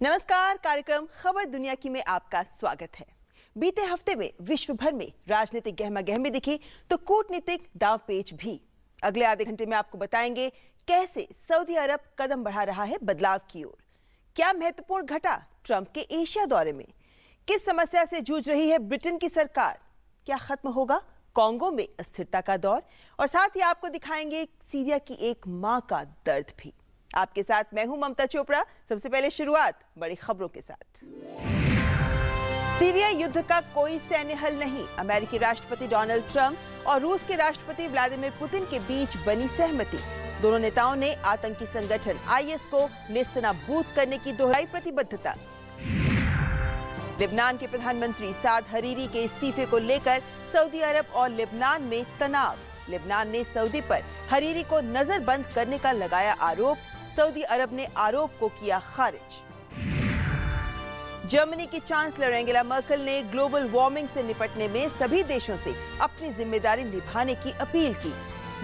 नमस्कार, कार्यक्रम खबर दुनिया की में आपका स्वागत है। बीते हफ्ते में विश्व भर में राजनीतिक गहमा गहमी दिखी तो कूटनीतिक दांवपेच भी। अगले आधे घंटे में आपको बताएंगे कैसे सऊदी अरब कदम बढ़ा रहा है बदलाव की ओर। क्या महत्वपूर्ण घटा ट्रंप के एशिया दौरे में? किस समस्या से जूझ रही है ब्रिटेन की सरकार? क्या खत्म होगा कांगो में अस्थिरता का दौर? और साथ ही आपको दिखाएंगे सीरिया की एक मां का दर्द भी। आपके साथ मैं हूं ममता चोपड़ा। सबसे पहले शुरुआत बड़ी खबरों के साथ। सीरिया युद्ध का कोई सैन्य हल नहीं। अमेरिकी राष्ट्रपति डोनाल्ड ट्रंप और रूस के राष्ट्रपति व्लादिमीर पुतिन के बीच बनी सहमति। दोनों नेताओं ने आतंकी संगठन आईएस को नेस्तनाबूद करने की दोहराई प्रतिबद्धता। लेबनान के प्रधानमंत्री साद हरीरी के इस्तीफे को लेकर सऊदी अरब और लेबनान में तनाव। लेबनान ने सऊदी पर हरीरी को नजरबंद करने का लगाया आरोप। सऊदी अरब ने आरोप को किया खारिज। जर्मनी की चांसलर एंगेला मर्केल ने ग्लोबल वार्मिंग से निपटने में सभी देशों से अपनी जिम्मेदारी निभाने की अपील की।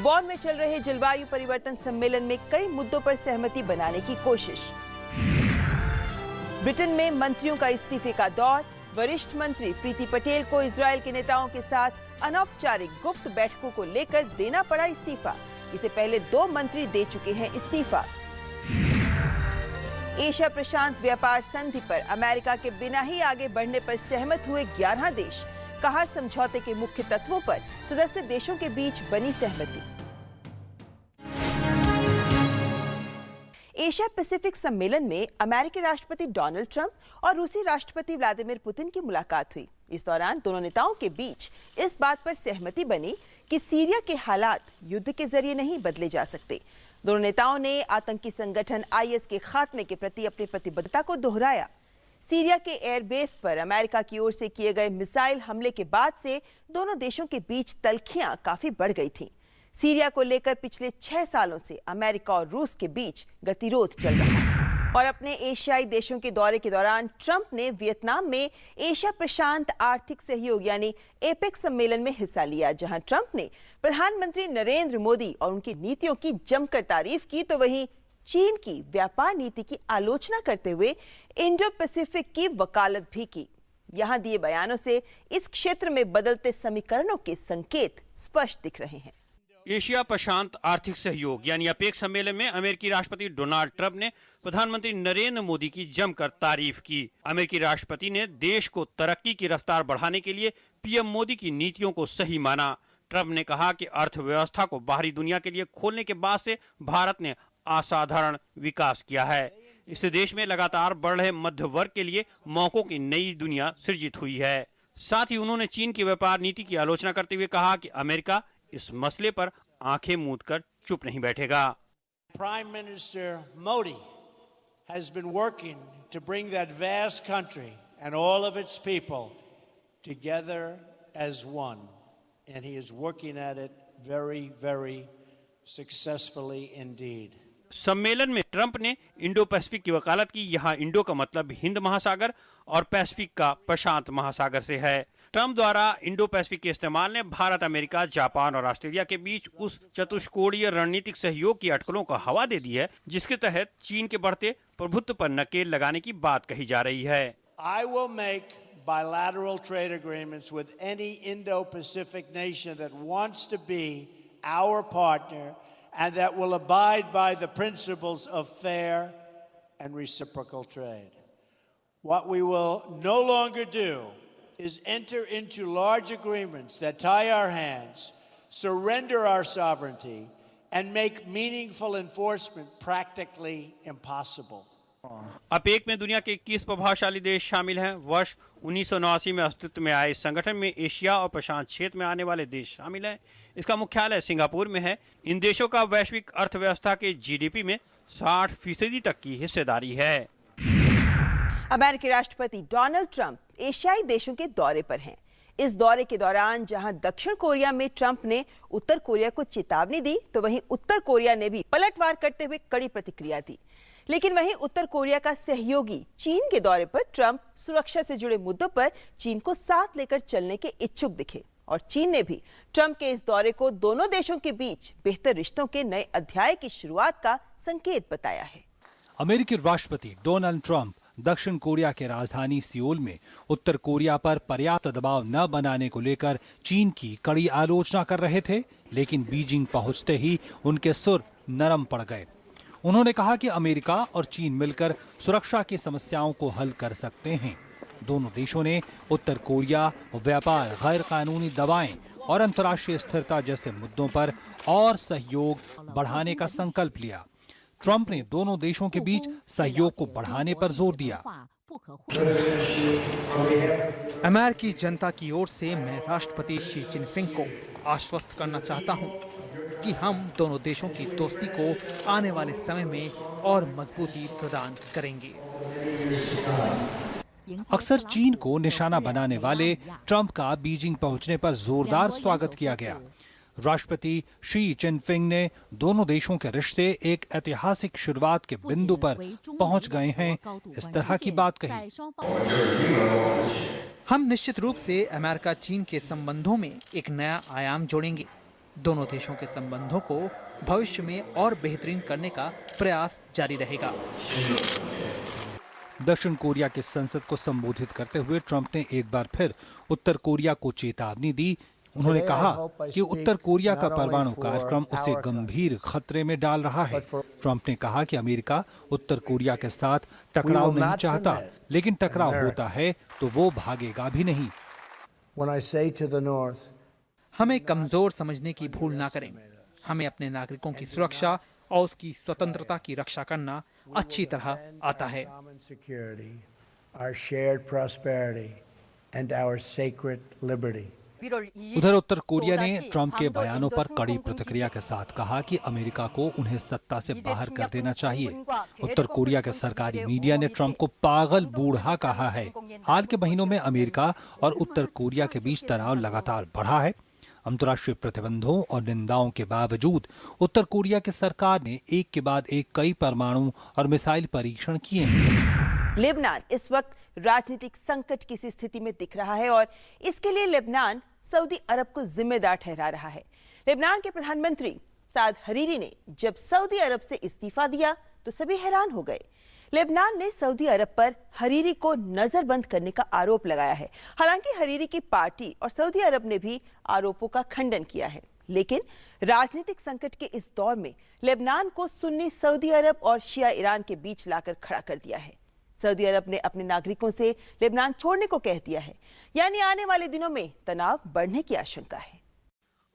बॉन में चल रहे जलवायु परिवर्तन सम्मेलन में कई मुद्दों पर सहमति बनाने की कोशिश। ब्रिटेन में मंत्रियों का इस्तीफे का दौर। वरिष्ठ मंत्री प्रीति पटेल को इजरायल के नेताओं के साथ अनौपचारिक गुप्त बैठकों को लेकर देना पड़ा इस्तीफा। इससे पहले 2 मंत्री दे चुके हैं इस्तीफा। एशिया प्रशांत व्यापार संधि पर अमेरिका के बिना ही आगे बढ़ने पर सहमत हुए 11 देश। कहा, समझौते के मुख्य तत्वों पर सदस्य देशों के बीच बनी सहमति। एशिया पैसिफिक सम्मेलन में अमेरिकी राष्ट्रपति डोनाल्ड ट्रंप और रूसी राष्ट्रपति व्लादिमीर पुतिन की मुलाकात हुई। इस दौरान दोनों नेताओं के बीच इस बात पर सहमति बनी कि सीरिया के हालात युद्ध के जरिए नहीं बदले जा सकते। दोनों नेताओं ने आतंकी संगठन आईएस के खात्मे के प्रति अपनी प्रतिबद्धता को दोहराया। सीरिया के एयरबेस पर अमेरिका की ओर से किए गए मिसाइल हमले के बाद से दोनों देशों के बीच तल्खियां काफी बढ़ गई थीं। सीरिया को लेकर पिछले 6 सालों से अमेरिका और रूस के बीच गतिरोध चल रहा है। और अपने एशियाई देशों के दौरे के दौरान ट्रंप ने वियतनाम में एशिया प्रशांत आर्थिक सहयोग यानी एपेक सम्मेलन में हिस्सा लिया, जहां ट्रंप ने प्रधानमंत्री नरेंद्र मोदी और उनकी नीतियों की जमकर तारीफ की, तो वहीं चीन की व्यापार नीति की आलोचना करते हुए इंडो पैसिफिक की वकालत भी की। यहां दिए बयानों से इस क्षेत्र में बदलते समीकरणों के संकेत स्पष्ट दिख रहे हैं। एशिया प्रशांत आर्थिक सहयोग यानी अपेक सम्मेलन में अमेरिकी राष्ट्रपति डोनाल्ड ट्रंप ने प्रधानमंत्री नरेंद्र मोदी की जमकर तारीफ की। अमेरिकी राष्ट्रपति ने देश को तरक्की की रफ्तार बढ़ाने के लिए पीएम मोदी की नीतियों को सही माना। ट्रंप ने कहा कि अर्थव्यवस्था को बाहरी दुनिया के लिए खोलने के बाद से भारत ने असाधारण विकास किया है। इससे देश में लगातार बढ़ रहे मध्य वर्ग के लिए मौकों की नई दुनिया सृजित हुई है। साथ ही उन्होंने चीन की व्यापार नीति की आलोचना करते हुए कहा कि अमेरिका इस मसले पर आंखें मूंद कर चुप नहीं बैठेगा। Prime Minister Modi has been working to bring that vast country and all of its people together as one, and he is working at it very, very successfully indeed. सम्मेलन में ट्रंप ने इंडो पैसिफिक की वकालत की। यहाँ Indo का मतलब हिंद महासागर और पैसिफिक का प्रशांत महासागर से है। ट्रंप द्वारा इंडो पैसिफिक के इस्तेमाल ने भारत, अमेरिका, जापान और ऑस्ट्रेलिया के बीच उस चतुष्कोणीय रणनीतिक सहयोग की अटकलों को हवा दे दी है, जिसके तहत चीन के बढ़ते प्रभुत्व पर नकेल लगाने की बात कही जा रही है। I will make bilateral trade agreements with any Indo-Pacific nation that wants to be our partner and that will abide by the principles of fair and reciprocal trade. What we will no longer do is enter into large agreements that tie our hands, surrender our sovereignty, and make meaningful enforcement practically impossible. APEC में दुनिया के 21 प्रभावशाली देश शामिल हैं। वर्ष 1989 में अस्तित्व में आए इस संगठन में एशिया और प्रशांत क्षेत्र में आने वाले देश शामिल हैं। इसका मुख्यालय सिंगापुर में है। इन देशों का वैश्विक अर्थव्यवस्था के जीडीपी में 60% तक की हिस्सेदारी है। अमेरिकी राष्ट्रपति डोनाल्ड ट्रंप एशियाई देशों के दौरे पर हैं। इस दौरे के दौरान जहां दक्षिण कोरिया में ट्रंप ने उत्तर कोरिया को चेतावनी दी, तो वहीं उत्तर कोरिया ने भी पलटवार करते हुए कड़ी प्रतिक्रिया दी। लेकिन वहीं उत्तर कोरिया का सहयोगी चीन के दौरे पर ट्रंप सुरक्षा से जुड़े मुद्दों पर चीन को साथ लेकर चलने के इच्छुक दिखे। और चीन ने भी ट्रंप के इस दौरे को दोनों देशों के बीच बेहतर रिश्तों के नए अध्याय की शुरुआत का संकेत बताया है। अमेरिकी राष्ट्रपति डोनाल्ड ट्रंप दक्षिण कोरिया के राजधानी सियोल में उत्तर कोरिया पर पर्याप्त दबाव न बनाने को लेकर चीन की कड़ी आलोचना कर रहे थे, लेकिन बीजिंग पहुंचते ही उनके सुर नरम पड़ गए। उन्होंने कहा कि अमेरिका और चीन मिलकर सुरक्षा की समस्याओं को हल कर सकते हैं। दोनों देशों ने उत्तर कोरिया, व्यापार, गैर कानूनी दवाएं और अंतर्राष्ट्रीय स्थिरता जैसे मुद्दों पर और सहयोग बढ़ाने का संकल्प लिया। ट्रंप ने दोनों देशों के बीच सहयोग को बढ़ाने पर जोर दिया। अमेरिकी जनता की ओर से मैं राष्ट्रपति शी जिनपिंग को आश्वस्त करना चाहता हूं कि हम दोनों देशों की दोस्ती को आने वाले समय में और मजबूती प्रदान करेंगे। अक्सर चीन को निशाना बनाने वाले ट्रंप का बीजिंग पहुंचने पर जोरदार स्वागत किया गया। राष्ट्रपति शी जिनपिंग ने दोनों देशों के रिश्ते एक ऐतिहासिक शुरुआत के बिंदु पर पहुंच गए हैं, इस तरह की बात कही। हम निश्चित रूप से अमेरिका चीन के संबंधों में एक नया आयाम जोड़ेंगे। दोनों देशों के संबंधों को भविष्य में और बेहतरीन करने का प्रयास जारी रहेगा। दक्षिण कोरिया की संसद को संबोधित करते हुए ट्रंप ने एक बार फिर उत्तर कोरिया को चेतावनी दी। उन्होंने कहा कि उत्तर कोरिया का परमाणु कार्यक्रम उसे गंभीर खतरे में डाल रहा है। ट्रंप ने कहा कि अमेरिका उत्तर कोरिया के साथ टकराव नहीं चाहता, लेकिन टकराव होता है तो वो भागेगा भी नहीं। हमें कमजोर समझने की भूल ना करें। हमें अपने नागरिकों की सुरक्षा और उसकी स्वतंत्रता की रक्षा करना अच्छी तरह आता है। उधर उत्तर कोरिया ने ट्रंप के बयानों पर कड़ी प्रतिक्रिया के साथ कहा कि अमेरिका को उन्हें सत्ता से बाहर कर देना चाहिए। उत्तर कोरिया के सरकारी मीडिया ने ट्रंप को पागल बूढ़ा कहा है। हाल के महीनों में अमेरिका और उत्तर कोरिया के बीच तनाव लगातार बढ़ा है। अंतर्राष्ट्रीय प्रतिबंधों और निंदाओं के बावजूद उत्तर कोरिया की सरकार ने एक के बाद एक कई परमाणु और मिसाइल परीक्षण किए हैं। लेबनान इस वक्त राजनीतिक संकट की सी स्थिति में दिख रहा है और इसके लिए लेबनान सऊदी अरब को जिम्मेदार ठहरा रहा है। लेबनान के प्रधानमंत्री साद हरीरी ने जब सऊदी अरब से इस्तीफा दिया तो सभी हैरान हो गए। लेबनान ने सऊदी अरब पर हरीरी को नजरबंद करने का आरोप लगाया है। हालांकि हरीरी की पार्टी और सऊदी अरब ने भी आरोपों का खंडन किया है, लेकिन राजनीतिक संकट के इस दौर में लेबनान को सुन्नी सऊदी अरब और शिया ईरान के बीच लाकर खड़ा कर दिया है। सऊदी अरब ने अपने नागरिकों से लेबनान छोड़ने को कह दिया है, यानी आने वाले दिनों में तनाव बढ़ने की आशंका है।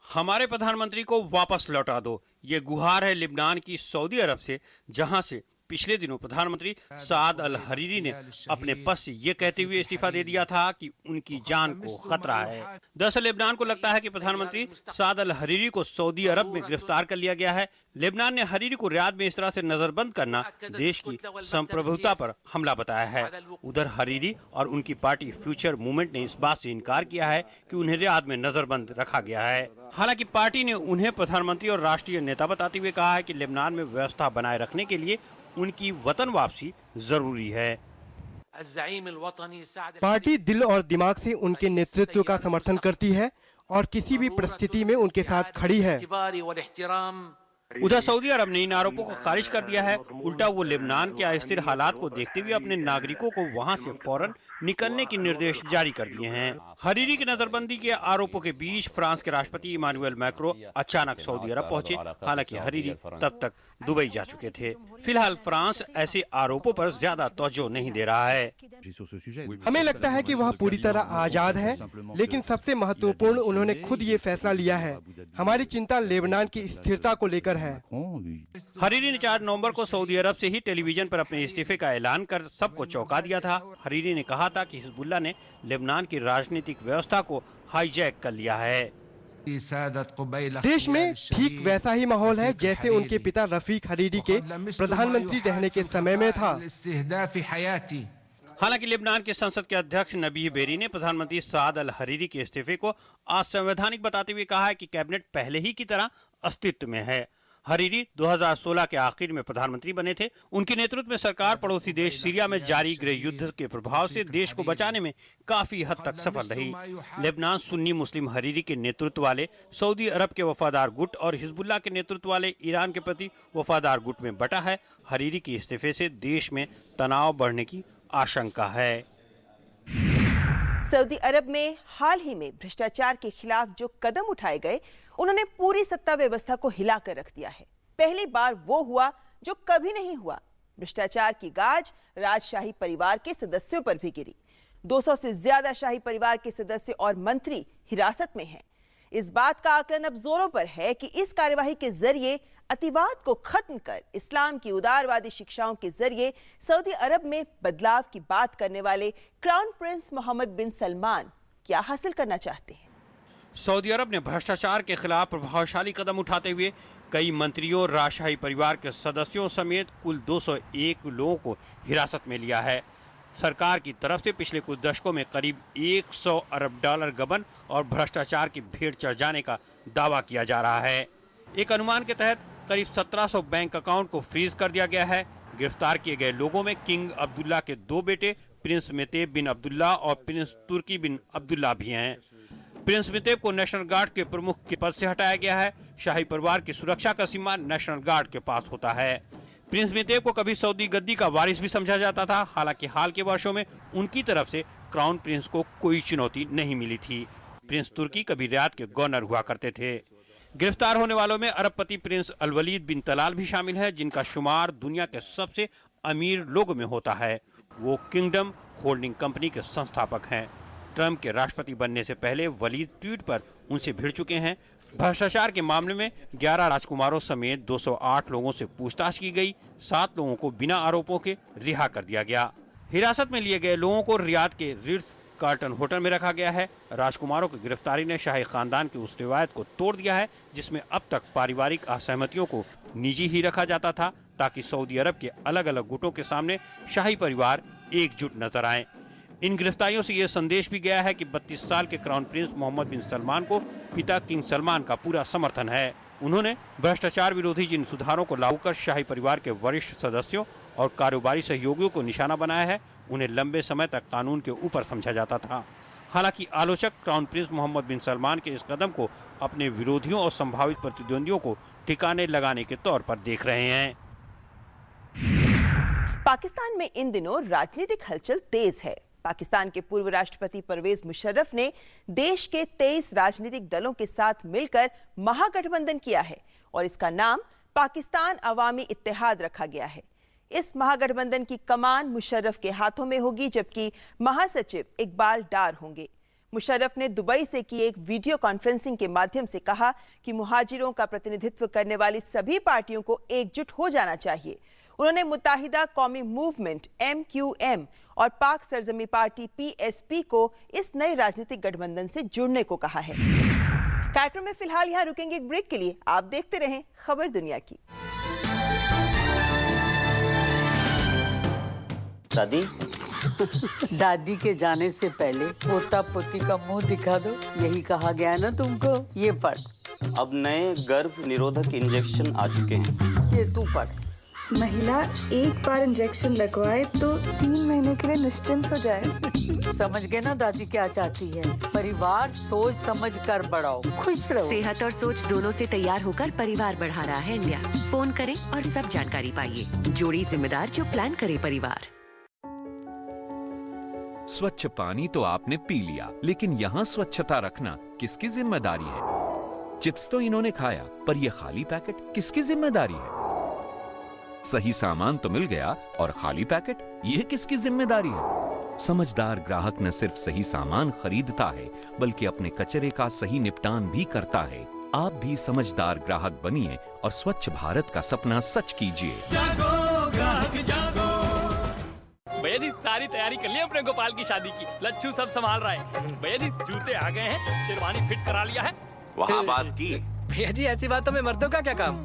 हमारे प्रधानमंत्री को वापस लौटा दो, ये गुहार है लेबनान की सऊदी अरब से, जहां से पिछले दिनों प्रधानमंत्री साद अल हरीरी ने अपने पद से ये कहते हुए इस्तीफा दे दिया था कि उनकी जान को खतरा है। दरअसल लेबनान को लगता है कि प्रधानमंत्री साद अल हरीरी को सऊदी अरब में गिरफ्तार कर लिया गया है। लेबनान ने हरीरी को रियाद में इस तरह से नजरबंद करना देश की संप्रभुता पर हमला बताया है। उधर हरीरी और उनकी पार्टी फ्यूचर मूवमेंट ने इस बात से इनकार किया है कि उन्हें रियाद में नजरबंद रखा गया है। हालांकि पार्टी ने उन्हें प्रधानमंत्री और राष्ट्रीय नेता बताते हुए कहा है कि लेबनान में व्यवस्था बनाए रखने के लिए उनकी वतन वापसी जरूरी है। पार्टी दिल और दिमाग से उनके नेतृत्व का समर्थन करती है और किसी भी परिस्थिति में उनके साथ खड़ी है। उधर सऊदी अरब ने इन आरोपों को खारिज कर दिया है। उल्टा वो लेबनान के अस्थिर हालात को देखते हुए अपने नागरिकों को वहां से फौरन निकलने के निर्देश जारी कर दिए हैं। हरीरी की नजरबंदी के आरोपों के बीच फ्रांस के राष्ट्रपति इमानुएल मैक्रो अचानक सऊदी अरब पहुंचे। हालांकि हरीरी तब तक दुबई जा चुके थे। फिलहाल फ्रांस ऐसे आरोपों पर ज्यादा तवज्जो नहीं दे रहा है। हमें लगता है कि वह पूरी तरह आजाद है, लेकिन सबसे महत्वपूर्ण उन्होंने खुद ये फैसला लिया है। हमारी चिंता लेबनान की स्थिरता को लेकर है। हरीरी ने 4 नवंबर को सऊदी अरब से ही टेलीविजन पर अपने इस्तीफे का ऐलान कर सबको चौंका दिया था। हरीरी ने कहा था कि हिजबुल्लाह ने लेबनान की राजनीतिक व्यवस्था को हाईजैक कर लिया है। देश में ठीक वैसा ही माहौल है जैसे उनके पिता रफीक हरीरी के प्रधानमंत्री रहने के समय में था। हालांकि लेबनान के संसद के अध्यक्ष नबीह बेरी ने प्रधानमंत्री साद अल हरीरी के इस्तीफे को असंवैधानिक बताते हुए कहा है कि कैबिनेट पहले ही की तरह अस्तित्व में है। हरीरी 2016 के आखिर में प्रधानमंत्री बने थे। उनके नेतृत्व में सरकार पड़ोसी देश सीरिया में जारी गृह युद्ध के प्रभाव से देश को बचाने में काफी हद तक सफल रही। लेबनान सुन्नी मुस्लिम हरीरी के नेतृत्व वाले सऊदी अरब के वफादार गुट और हिजबुल्लाह के नेतृत्व वाले ईरान के प्रति वफादार गुट में बटा है। हरीरी के इस्तीफे से देश में तनाव बढ़ने की आशंका है। सऊदी अरब में हाल ही में भ्रष्टाचार के खिलाफ जो कदम उठाए गए, उन्होंने पूरी सत्ता व्यवस्था को हिलाकर रख दिया है। पहली बार वो हुआ जो कभी नहीं हुआ। भ्रष्टाचार की गाज राजशाही परिवार के सदस्यों पर भी गिरी। 200 से ज्यादा शाही परिवार के सदस्य और मंत्री हिरासत में हैं। इस बात का आकलन अब जोरों पर है कि इस कार्यवाही के जरिए अतिवाद को खत्म कर इस्लाम की उदारवादी शिक्षाओं के जरिए सऊदी अरब में बदलाव की बात करने वाले क्राउन प्रिंस मोहम्मद बिन सलमान क्या हासिल करना चाहते हैं। सऊदी अरब ने भ्रष्टाचार के खिलाफ प्रभावशाली कदम उठाते हुए कई मंत्रियों और राजशाही परिवार के सदस्यों समेत कुल 201 लोगों को हिरासत में लिया है। सरकार की तरफ से पिछले कुछ दशकों में करीब 100 अरब डॉलर गबन और भ्रष्टाचार की भेंट चढ़ जाने का दावा किया जा रहा है। एक अनुमान के तहत करीब 1700 बैंक अकाउंट को फ्रीज कर दिया गया है। गिरफ्तार किए गए लोगों में किंग अब्दुल्ला के 2 बेटे प्रिंस मेतेब बिन अब्दुल्ला और प्रिंस तुर्की बिन अब्दुल्ला भी हैं। प्रिंस मेतेब को नेशनल गार्ड के प्रमुख के पद से हटाया गया है। शाही परिवार की सुरक्षा का जिम्मा नेशनल गार्ड के पास होता है। प्रिंस मेतेब को कभी सऊदी गद्दी का वारिस भी समझा जाता था। हालांकि हाल के वर्षों में उनकी तरफ से क्राउन प्रिंस को कोई चुनौती नहीं मिली थी। प्रिंस तुर्की कभी रियाद के गवर्नर हुआ करते थे। गिरफ्तार होने वालों में अरबपति प्रिंस अल-वलीद बिन तलाल भी शामिल है, जिनका शुमार दुनिया के सबसे अमीर लोगों में होता है। वो किंगडम होल्डिंग कंपनी के संस्थापक हैं। ट्रंप के राष्ट्रपति बनने से पहले वलीद ट्वीट पर उनसे भिड़ चुके हैं। भ्रष्टाचार के मामले में 11 राजकुमारों समेत 208 लोगों से पूछताछ की गई। 7 लोगों को बिना आरोपों के रिहा कर दिया गया। हिरासत में लिए गए लोगों को रियाद के रिट्ज कार्टन होटल में रखा गया है। राजकुमारों की गिरफ्तारी ने शाही खानदान की उस रिवायत को तोड़ दिया है जिसमें अब तक पारिवारिक असहमतियों को निजी ही रखा जाता था, ताकि सऊदी अरब के अलग अलग गुटों के सामने शाही परिवार एकजुट नजर आए। इन गिरफ्तारियों से यह संदेश भी गया है कि 32 साल के क्राउन प्रिंस मोहम्मद बिन सलमान को पिता किंग सलमान का पूरा समर्थन है। उन्होंने भ्रष्टाचार विरोधी जिन सुधारों को लागू कर शाही परिवार के वरिष्ठ सदस्यों और कारोबारी सहयोगियों को निशाना बनाया है, उन्हें लंबे समय तक कानून के ऊपर समझा जाता था। हालांकि आलोचक क्राउन प्रिंस मोहम्मद बिन सलमान के इस कदम को अपने विरोधियों और संभावित प्रतिद्वंदियों को ठिकाने लगाने के तौर पर देख रहे हैं। पाकिस्तान में इन दिनों राजनीतिक हलचल तेज है। पाकिस्तान के पूर्व राष्ट्रपति परवेज मुशर्रफ ने देश के 23 राजनीतिक दलों के साथ मिलकर महागठबंधन किया है और इसका नाम पाकिस्तान अवामी इत्तेहाद रखा गया है। इस महागठबंधन की कमान मुशर्रफ के हाथों में होगी, जबकि महासचिव इकबाल डार होंगे। मुशर्रफ ने दुबई से की एक वीडियो कॉन्फ्रेंसिंग के माध्यम से कहा कि मुहाजिरों का प्रतिनिधित्व करने वाली सभी पार्टियों को एकजुट हो जाना चाहिए। उन्होंने मुत्ताहिदा कौमी मूवमेंट MQM और पाक सरजमी पार्टी PSP को इस नए राजनीतिक गठबंधन से जुड़ने को कहा है। कार्यक्रम में फिलहाल यहाँ रुकेंगे एक ब्रेक के लिए। आप देखते रहें खबर दुनिया की। दादी दादी के जाने से पहले पोता पोती का मुंह दिखा दो, यही कहा गया ना तुमको। ये पढ़। अब नए गर्भ निरोधक इंजेक्शन आ चुके हैं। ये तू पढ़। महिला एक बार इंजेक्शन लगवाए तो 3 महीने के लिए निश्चिंत हो जाए। समझ गए ना दादी क्या चाहती है। परिवार सोच समझ कर बढ़ाओ, खुश रहो। सेहत और सोच दोनों से तैयार होकर परिवार बढ़ा रहा है इंडिया। फोन करें और सब जानकारी पाइए। जोड़ी जिम्मेदार जो प्लान करे परिवार। स्वच्छ पानी तो आपने पी लिया, लेकिन यहाँ स्वच्छता रखना किसकी जिम्मेदारी है? चिप्स तो इन्होंने खाया, पर ये खाली पैकेट किसकी जिम्मेदारी है? सही सामान तो मिल गया और खाली पैकेट, ये किसकी जिम्मेदारी है? समझदार ग्राहक न सिर्फ सही सामान खरीदता है, बल्कि अपने कचरे का सही निपटान भी करता है। आप भी समझदार ग्राहक बनिए और स्वच्छ भारत का सपना सच कीजिए। जागो ग्राहक जागो। भैया जी सारी तैयारी कर ली अपने गोपाल की शादी की। लच्छू सब संभाल रहा है। भैया जी जूते आ गए हैं, शेरवानी फिट करा लिया है। वहाँ बात की। भैया जी ऐसी बातों में मर्दों का क्या काम?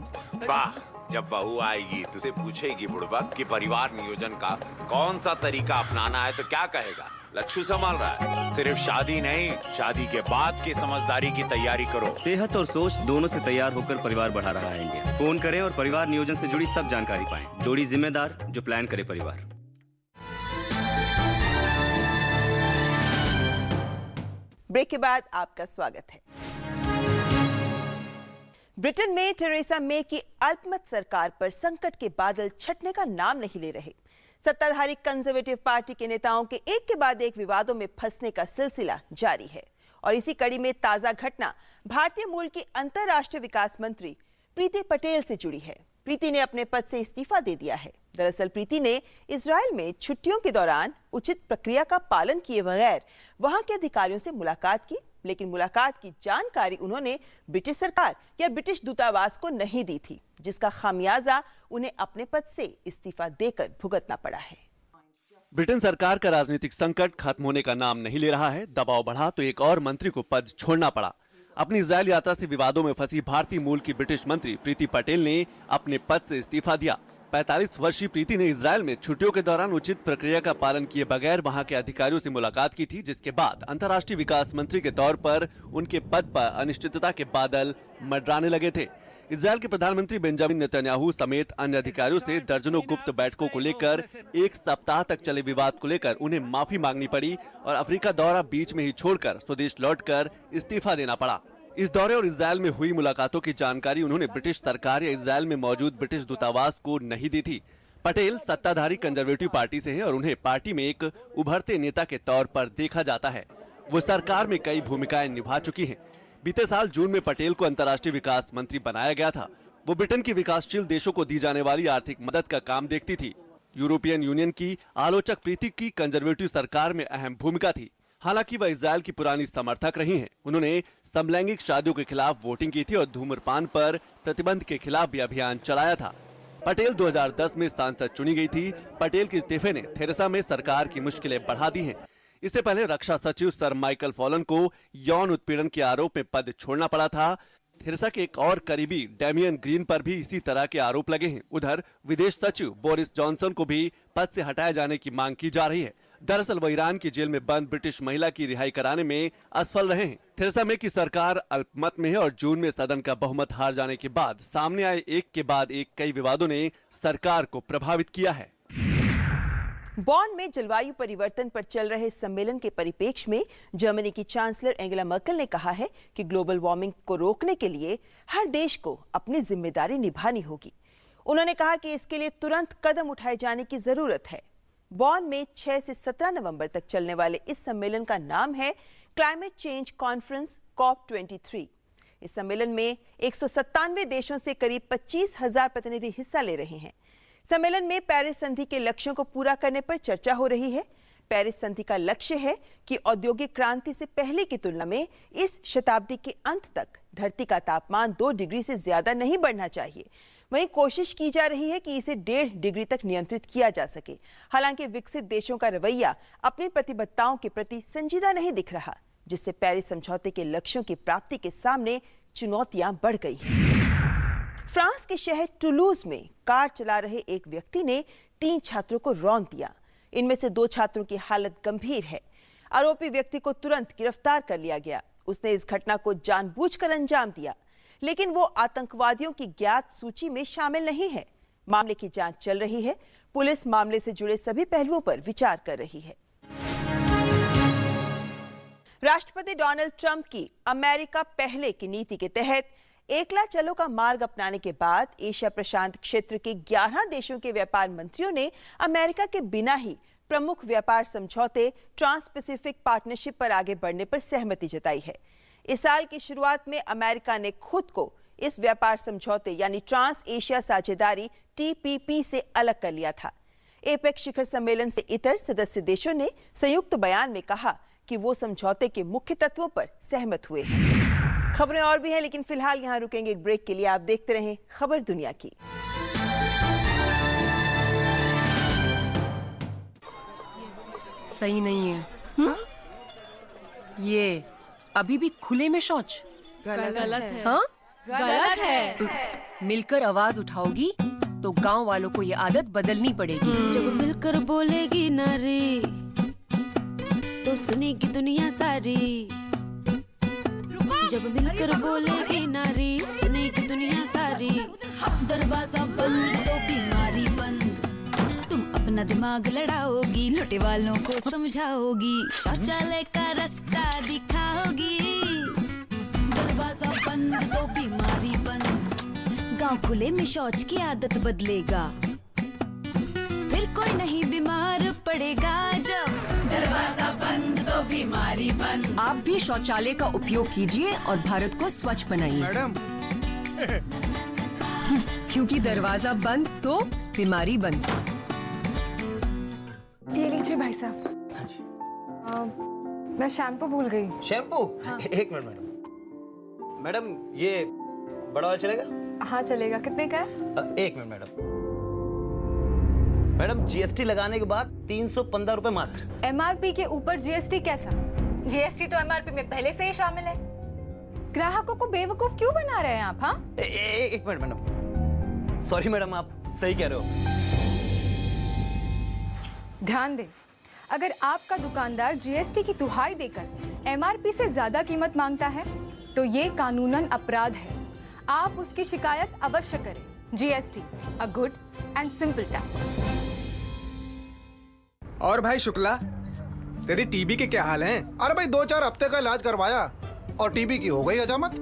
वाह, जब बहू आएगी तुझे पूछेगी बुड़बक कि परिवार नियोजन का कौन सा तरीका अपनाना है तो क्या कहेगा? लच्छू संभाल रहा है। सिर्फ शादी नहीं, शादी के बाद की समझदारी की तैयारी करो। सेहत और सोच दोनों से तैयार होकर परिवार बढ़ा रहा है इंडिया। फोन करें और परिवार नियोजन से जुड़ी सब जानकारी पाएं। जोड़ी जिम्मेदार जो प्लान करे परिवार। ब्रेक के बाद आपका स्वागत है। ब्रिटेन में टेरेसा मे की अल्पमत सरकार पर संकट के बादल छटने का नाम नहीं ले रहे। सत्ताधारी कंजर्वेटिव पार्टी के नेताओं के एक के बाद एक विवादों में फंसने का सिलसिला जारी है और इसी कड़ी में ताजा घटना भारतीय मूल की अंतर्राष्ट्रीय विकास मंत्री प्रीति पटेल से जुड़ी है। प्रीति ने अपने पद से इस्तीफा दे दिया है। दरअसल प्रीति ने इजराइल में छुट्टियों के दौरान उचित प्रक्रिया का पालन किए बगैर वहां के अधिकारियों से मुलाकात की, लेकिन मुलाकात की जानकारी उन्होंने ब्रिटिश सरकार या ब्रिटिश दूतावास को नहीं दी थी, जिसका खामियाजा उन्हें अपने पद से इस्तीफा देकर भुगतना पड़ा है। ब्रिटेन सरकार का राजनीतिक संकट खत्म होने का नाम नहीं ले रहा है। दबाव बढ़ा तो एक और मंत्री को पद छोड़ना पड़ा। अपनी इजराइल यात्रा से विवादों में फंसी भारतीय मूल की ब्रिटिश मंत्री प्रीति पटेल ने अपने पद से इस्तीफा दिया। 45 वर्षीय प्रीति ने इजराइल में छुट्टियों के दौरान उचित प्रक्रिया का पालन किए बगैर वहां के अधिकारियों से मुलाकात की थी, जिसके बाद अंतर्राष्ट्रीय विकास मंत्री के तौर पर उनके पद पर अनिश्चितता के बादल मंडराने लगे थे। इजराइल के प्रधानमंत्री बेंजामिन नेतन्याहू समेत अन्य अधिकारियों से दर्जनों गुप्त बैठकों को लेकर एक सप्ताह तक चले विवाद को लेकर उन्हें माफी मांगनी पड़ी और अफ्रीका दौरा बीच में ही छोड़कर स्वदेश लौटकर इस्तीफा देना पड़ा। इस दौरे और इजराइल में हुई मुलाकातों की जानकारी उन्होंने ब्रिटिश सरकार या इजराइल में मौजूद ब्रिटिश दूतावास को नहीं दी थी। पटेल सत्ताधारी कंजर्वेटिव पार्टी से हैं और उन्हें पार्टी में एक उभरते नेता के तौर पर देखा जाता है। वो सरकार में कई भूमिकाएं निभा चुकी हैं। बीते साल जून में पटेल को अंतर्राष्ट्रीय विकास मंत्री बनाया गया था। वो ब्रिटेन की विकासशील देशों को दी जाने वाली आर्थिक मदद का काम देखती थी। यूरोपियन यूनियन की आलोचक प्रीति की कंजर्वेटिव सरकार में अहम भूमिका थी। हालांकि वह इजराइल की पुरानी समर्थक रही हैं। उन्होंने समलैंगिक शादियों के खिलाफ वोटिंग की थी और धूम्रपान पर प्रतिबंध के खिलाफ भी अभियान चलाया था। पटेल 2010 में सांसद चुनी गई थी। पटेल के इस्तीफे ने थेरेसा में सरकार की मुश्किलें बढ़ा दी हैं। इससे पहले रक्षा सचिव सर माइकल फॉलन को यौन उत्पीड़न के आरोप में पद छोड़ना पड़ा था। थेरेसा के एक और करीबी डेमियन ग्रीन पर भी इसी तरह के आरोप लगे हैं। उधर विदेश सचिव बोरिस जॉनसन को भी पद से हटाए जाने की मांग की जा रही है। दरअसल वो ईरान की जेल में बंद ब्रिटिश महिला की रिहाई कराने में असफल रहे हैं। थेरेसा मे की सरकार अल्पमत में है और जून में सदन का बहुमत हार जाने के बाद सामने आए एक के बाद एक कई विवादों ने सरकार को प्रभावित किया है। बॉन में जलवायु परिवर्तन पर चल रहे सम्मेलन के परिप्रेक्ष्य में जर्मनी की चांसलर एंगेला मर्केल ने कहा है कि ग्लोबल वार्मिंग को रोकने के लिए हर देश को अपनी जिम्मेदारी निभानी होगी। उन्होंने कहा कि इसके लिए तुरंत कदम उठाए जाने की जरूरत है। बॉन में 6 से 17 नवंबर तक चलने वाले इस सम्मेलन का नाम है क्लाइमेट चेंज कॉन्फ्रेंस COP23। इस सम्मेलन में 197 देशों से करीब 25,000 प्रतिनिधि हिस्सा ले रहे हैं। सम्मेलन में पेरिस संधि के लक्ष्यों को पूरा करने पर चर्चा हो रही है। पेरिस संधि का लक्ष्य है कि औद्योगिक क्रांति से पहले की तुलना में इस शताब्दी के अंत तक धरती का तापमान 2 डिग्री से ज्यादा नहीं बढ़ना चाहिए। वहीं कोशिश की जा रही है कि इसे 1.5 डिग्री तक नियंत्रित किया जा सके। हालांकि विकसित देशों का रवैया अपनी प्रतिबद्धताओं के प्रति संजीदा नहीं दिख रहा, जिससे पेरिस समझौते के लक्ष्यों की प्राप्ति के सामने चुनौतियां बढ़ गई हैं। फ्रांस के शहर टुलूज में कार चला रहे एक व्यक्ति ने 3 छात्रों को रौंद दिया। इनमें से 2 छात्रों की हालत गंभीर है। आरोपी व्यक्ति को तुरंत गिरफ्तार कर लिया गया। उसने इस घटना को जानबूझकर अंजाम दिया, लेकिन वो आतंकवादियों की ज्ञात सूची में शामिल नहीं है। मामले की जांच चल रही है। पुलिस मामले से जुड़े सभी पहलुओं पर विचार कर रही है। राष्ट्रपति डोनाल्ड ट्रंप की अमेरिका पहले की नीति के तहत एकला चलो का मार्ग अपनाने के बाद एशिया प्रशांत क्षेत्र के 11 देशों के व्यापार मंत्रियों ने अमेरिका के बिना ही प्रमुख व्यापार समझौते ट्रांस पैसिफिक पार्टनरशिप पर आगे बढ़ने पर सहमति जताई है। इस साल की शुरुआत में अमेरिका ने खुद को इस व्यापार समझौते यानी ट्रांस एशिया साझेदारी TPP से अलग कर लिया था। एपेक शिखर सम्मेलन से इतर सदस्य देशों ने संयुक्त बयान में कहा कि वो समझौते के मुख्य तत्वों पर सहमत हुए हैं। खबरें और भी हैं, लेकिन फिलहाल यहाँ रुकेंगे एक ब्रेक के लिए। आप देखते रहें खबर दुनिया की। सही नहीं है। ये अभी भी खुले में शौच गलत है। हाँ? गलत है। मिलकर आवाज उठाओगी तो गांव वालों को ये आदत बदलनी पड़ेगी। जब मिलकर बोलेगी नारी तो सुनेगी दुनिया सारी। जब मिलकर बोलेगी नारी सुनेगी दुनिया सारी। दरवाजा बंद तो बीमारी बंद। तुम अपना दिमाग लड़ाओगी, लोटे वालों को समझाओगी, शौचालय का रास्ता दिखाओगी। दरवाजा बंद तो बीमारी बंद। गांव खुले में शौच की आदत बदलेगा, फिर कोई नहीं बीमार पड़ेगा जब दरवाजा बंद तो बीमारी बंद। आप भी शौचालय का उपयोग कीजिए और भारत को स्वच्छ बनाइए मैडम। क्योंकि दरवाजा बंद तो बीमारी बंद। ये लीजिए भाई साहब। मैं शैम्पू भूल गई। शैम्पू? हाँ। एक मिनट मैडम। मैडम ये बड़ा वाला चलेगा? हाँ चलेगा। कितने का है? एक मिनट मैडम। मैडम जीएसटी लगाने के बाद 315 रुपए मात्र। एमआरपी के ऊपर जीएसटी कैसा? जीएसटी तो एमआरपी में पहले से ही शामिल है। ग्राहकों को बेवकूफ क्यों बना रहे हैं आप? हाँ एक मिनट मैडम। सॉरी मैडम, आप सही कह रहे हो। ध्यान दें, अगर आपका दुकानदार जीएसटी की दुहाई देकर एमआरपी से ज्यादा कीमत मांगता है तो ये कानूनन अपराध है। आप उसकी शिकायत अवश्य करें। GST, a good and simple tax. और भाई शुक्ला, तेरी टीबी के क्या हाल हैं? अरे भाई 2-4 हफ्ते का इलाज करवाया और टीबी की हो गई हजामत।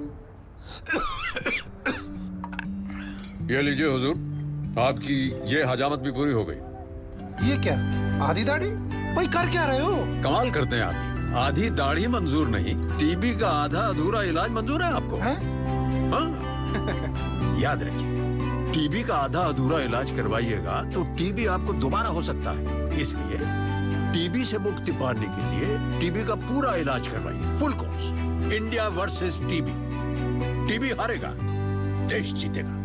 ये लीजिए हुजूर, आपकी ये हजामत भी पूरी हो गई। ये क्या, आधी दाढ़ी? भाई कर क्या रहे हो? कमाल करते हैं आप। आधी दाढ़ी मंजूर नहीं, टीबी का आधा अधूरा इलाज मंजूर है आपको? हाँ? याद रखिए, टीबी का आधा अधूरा इलाज करवाइएगा तो टीबी आपको दोबारा हो सकता है। इसलिए टीबी से मुक्ति पाने के लिए टीबी का पूरा इलाज करवाइए, full course. India versus TB. TB हारेगा, देश जीतेगा।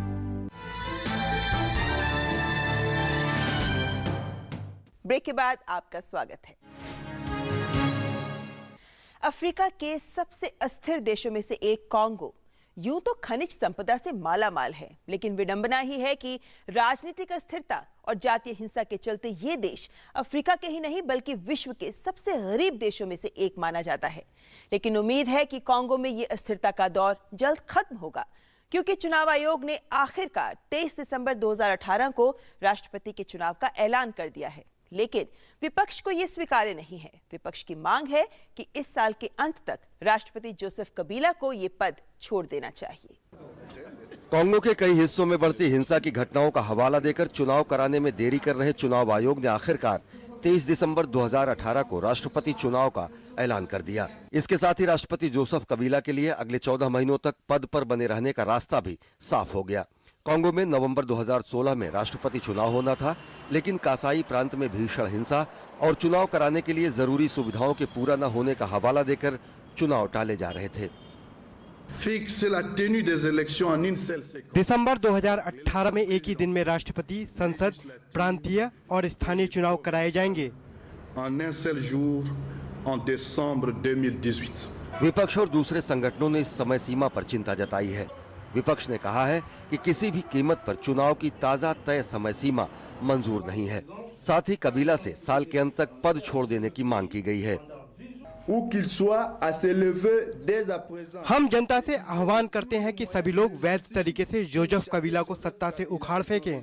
ब्रेक के बाद आपका स्वागत है। अफ्रीका के सबसे अस्थिर देशों में से एक कांगो यूं तो खनिज संपदा से माला माल है, लेकिन विडंबना ही है कि राजनीतिक अस्थिरता और जातीय हिंसा के चलते ये देश अफ्रीका के ही नहीं बल्कि विश्व के सबसे गरीब देशों में से एक माना जाता है। लेकिन उम्मीद है कि कांगो में ये अस्थिरता का दौर जल्द खत्म होगा, क्योंकि चुनाव आयोग ने आखिरकार 23 दिसंबर 2018 को राष्ट्रपति के चुनाव का ऐलान कर दिया है। लेकिन विपक्ष को यह स्वीकार्य नहीं है। विपक्ष की मांग है कि इस साल के अंत तक राष्ट्रपति जोसेफ कबीला को यह पद छोड़ देना चाहिए। कांगो के कई हिस्सों में बढ़ती हिंसा की घटनाओं का हवाला देकर चुनाव कराने में देरी कर रहे चुनाव आयोग ने आखिरकार 23 दिसंबर 2018 को राष्ट्रपति चुनाव का ऐलान कर दिया। इसके साथ ही राष्ट्रपति जोसेफ कबीला के लिए अगले 14 महीनों तक पद पर बने रहने का रास्ता भी साफ हो गया। कांगो में नवंबर 2016 में राष्ट्रपति चुनाव होना था, लेकिन कासाई प्रांत में भीषण हिंसा और चुनाव कराने के लिए जरूरी सुविधाओं के पूरा न होने का हवाला देकर चुनाव टाले जा रहे थे। दिसंबर 2018 में एक ही दिन में राष्ट्रपति, संसद, प्रांतीय और स्थानीय चुनाव कराए जाएंगे। विपक्ष और दूसरे संगठनों ने इस समय सीमा पर चिंता जताई है। विपक्ष ने कहा है कि किसी भी कीमत पर चुनाव की ताज़ा तय समय सीमा मंजूर नहीं है। साथ ही कबीला से साल के अंत तक पद छोड़ देने की मांग की गई है। हम जनता से आह्वान करते हैं कि सभी लोग वैध तरीके से जोसेफ कबीला को सत्ता से उखाड़ फेंकें।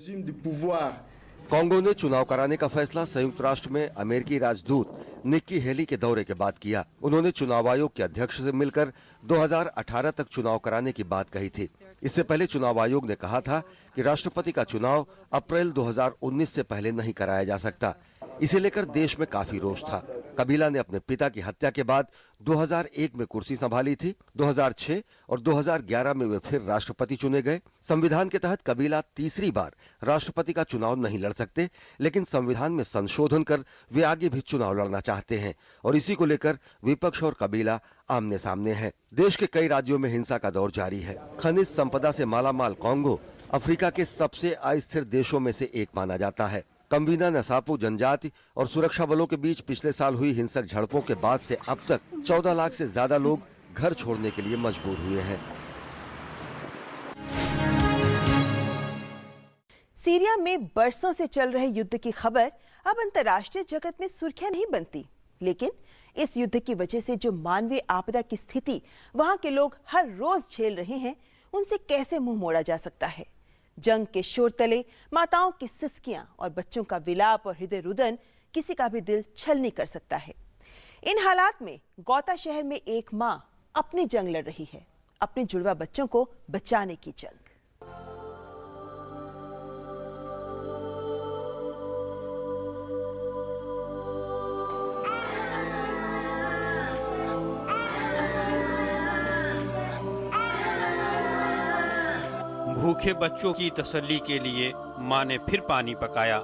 कांगो ने चुनाव कराने का फैसला संयुक्त राष्ट्र में अमेरिकी राजदूत निक्की हेली के दौरे के बाद किया। उन्होंने चुनाव आयोग के अध्यक्ष से मिलकर 2018 तक चुनाव कराने की बात कही थी। इससे पहले चुनाव आयोग ने कहा था कि राष्ट्रपति का चुनाव अप्रैल 2019 से पहले नहीं कराया जा सकता। इसे लेकर देश में काफी रोष था। कबीला ने अपने पिता की हत्या के बाद 2001 में कुर्सी संभाली थी। 2006 और 2011 में वे फिर राष्ट्रपति चुने गए। संविधान के तहत कबीला तीसरी बार राष्ट्रपति का चुनाव नहीं लड़ सकते, लेकिन संविधान में संशोधन कर वे आगे भी चुनाव लड़ना चाहते हैं और इसी को लेकर विपक्ष और कबीला आमने सामने है। देश के कई राज्यों में हिंसा का दौर जारी है। खनिज संपदा से मालामाल कांगो अफ्रीका के सबसे अस्थिर देशों में से एक माना जाता है। कम्बिना नसापू जनजाति और सुरक्षा बलों के बीच पिछले साल हुई हिंसक झड़पों के बाद से अब तक 14 लाख से ज्यादा लोग घर छोड़ने के लिए मजबूर हुए हैं। सीरिया में बरसों से चल रहे युद्ध की खबर अब अंतर्राष्ट्रीय जगत में सुर्खियां नहीं बनती, लेकिन इस युद्ध की वजह से जो मानवीय आपदा की स्थिति वहां के लोग हर रोज झेल रहे हैं, उनसे कैसे मुंह मोड़ा जा सकता है। जंग के शोर तले माताओं की सिसकियां और बच्चों का विलाप और हृदय रुदन किसी का भी दिल छल नहीं कर सकता है। इन हालात में गौता शहर में एक मां अपनी जंग लड़ रही है, अपने जुड़वा बच्चों को बचाने की जंग। भूखे बच्चों की तसल्ली के लिए माँ ने फिर पानी पकाया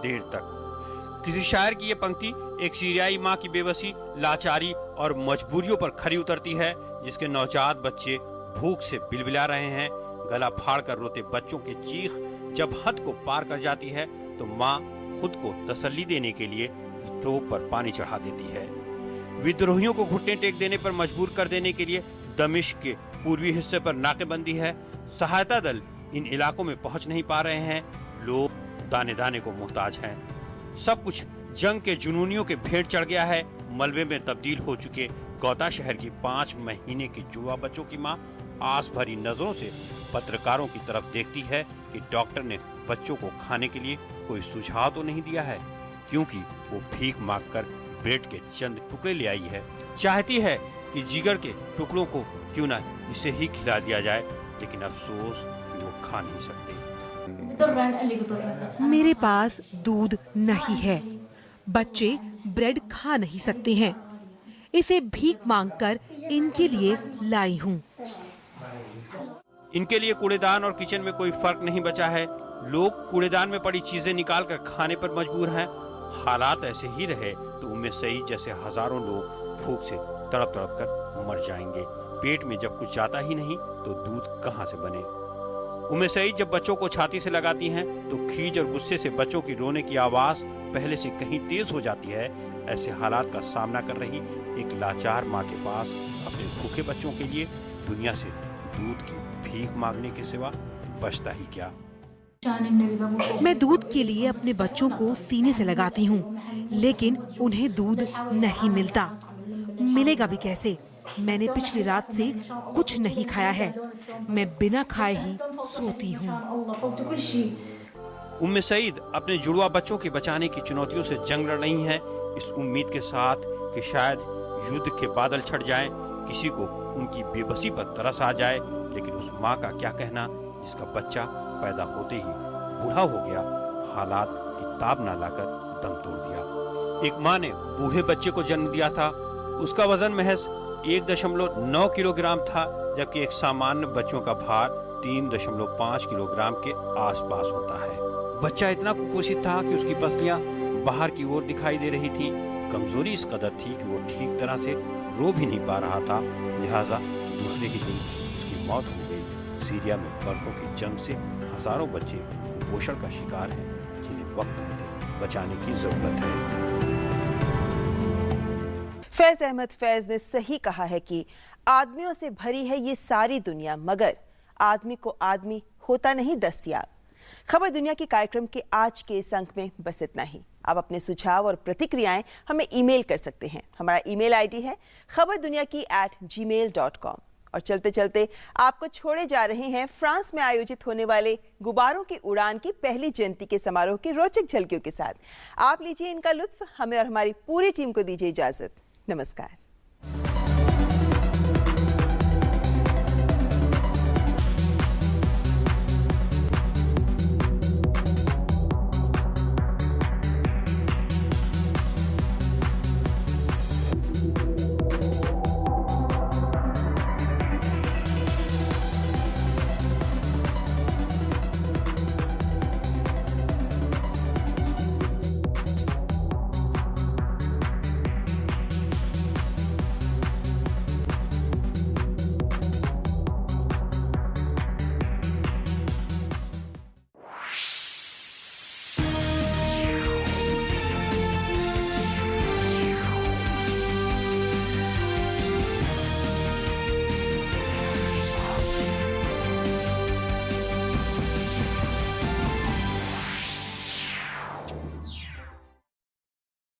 देर तक। किसी शायर की ये पंक्ति एक सीरियाई माँ की बेबसी, लाचारी और मजबूरियों पर खरी उतरती है, जिसके नवजात बच्चे भूख से बिलबिला रहे हैं। गला फाड़ कर रोते बच्चों की चीख जब हद को पार कर जाती है तो माँ खुद को तसल्ली देने के लिए स्टोव पर पानी चढ़ा देती है। विद्रोहियों को घुटने टेक देने पर मजबूर कर देने के लिए दमिश्क के पूर्वी हिस्से पर नाकेबंदी है। सहायता दल इन इलाकों में पहुंच नहीं पा रहे हैं। लोग दाने दाने को मोहताज हैं। सब कुछ जंग के जुनूनियों के भेंट चढ़ गया है। मलबे में तब्दील हो चुके गौता शहर की 5 महीने की जुड़वा बच्चों की माँ आस भरी नजरों से पत्रकारों की तरफ देखती है कि डॉक्टर ने बच्चों को खाने के लिए कोई सुझाव तो नहीं दिया है, क्योंकि वो भीख मांगकर ब्रेड के चंद टुकड़े ले आई है। चाहती है कि जिगर के टुकड़ों को क्यों ना इसे ही खिला दिया जाए, लेकिन अफसोस कि वो खा नहीं सकते। मेरे पास दूध नहीं है, बच्चे ब्रेड खा नहीं सकते हैं, इसे भीख मांगकर इनके लिए लाई हूँ। इनके लिए कूड़ेदान और किचन में कोई फर्क नहीं बचा है। लोग कूड़ेदान में पड़ी चीजें निकालकर खाने पर मजबूर हैं। हालात ऐसे ही रहे तो उम्मे सईद जैसे हजारों लोग भूख से तड़प तड़प कर मर जाएंगे। पेट में जब कुछ जाता ही नहीं तो दूध कहाँ से बने। उम्मे सईद जब बच्चों को छाती से लगाती हैं तो खीज और गुस्से से बच्चों की रोने की आवाज पहले से कहीं तेज हो जाती है। ऐसे हालात का सामना कर रही एक लाचार माँ के पास अपने भूखे बच्चों के लिए दुनिया से दूध की भीख मांगने के सिवा बचता ही क्या। मैं दूध के लिए अपने बच्चों को सीने से लगाती हूँ, लेकिन उन्हें दूध नहीं मिलता। मिलेगा भी कैसे? मैंने पिछली रात से कुछ नहीं खाया है। मैं बिना खाए ही सोती हूँ। उम्मे सईद अपने जुड़वा बच्चों के बचाने की चुनौतियों से जंग लड़ रही हैं, इस उम्मीद के साथ कि शायद युद्ध के बादल छट जाएं, किसी को उनकी बेबसी पर तरस आ जाए। लेकिन उस माँ का क्या कहना जिसका बच्चा पैदा होते ही बूढ़ा हो गया, हालात की ताब ना लाकर दम तोड़ दिया। एक माँ ने बूढ़े बच्चे को जन्म दिया था। उसका वजन महज 1.9 किलोग्राम था, जबकि एक सामान्य बच्चों का भार 3.5 किलोग्राम के आसपास होता है। बच्चा इतना कुपोषित था कि उसकी पसलियां बाहर की ओर दिखाई दे रही थीं। कमजोरी इस कदर थी कि वो ठीक तरह से रो भी नहीं पा रहा था। लिहाजा दूसरे ही दिन उसकी मौत हो गई। सीरिया में बरसों की जंग से हजारों बच्चे कुपोषण का शिकार हैं, जिन्हें वक्त रहते बचाने की जरूरत है। फैज अहमद फैज ने सही कहा है कि आदमियों से भरी है ये सारी दुनिया, मगर आदमी को आदमी होता नहीं दस्तयाब। खबर दुनिया के कार्यक्रम के आज के इस अंक में बस इतना ही। आप अपने सुझाव और प्रतिक्रियाएं हमें ईमेल कर सकते हैं। हमारा ईमेल आईडी है khabarduniaki@gmail.com। और चलते चलते आपको छोड़े जा रहे हैं फ्रांस में आयोजित होने वाले गुब्बारों की उड़ान की पहली जयंती के समारोह की रोचक झलकियों के साथ। आप लीजिए इनका लुत्फ। हमें और हमारी पूरी टीम को दीजिए इजाजत। नमस्कार।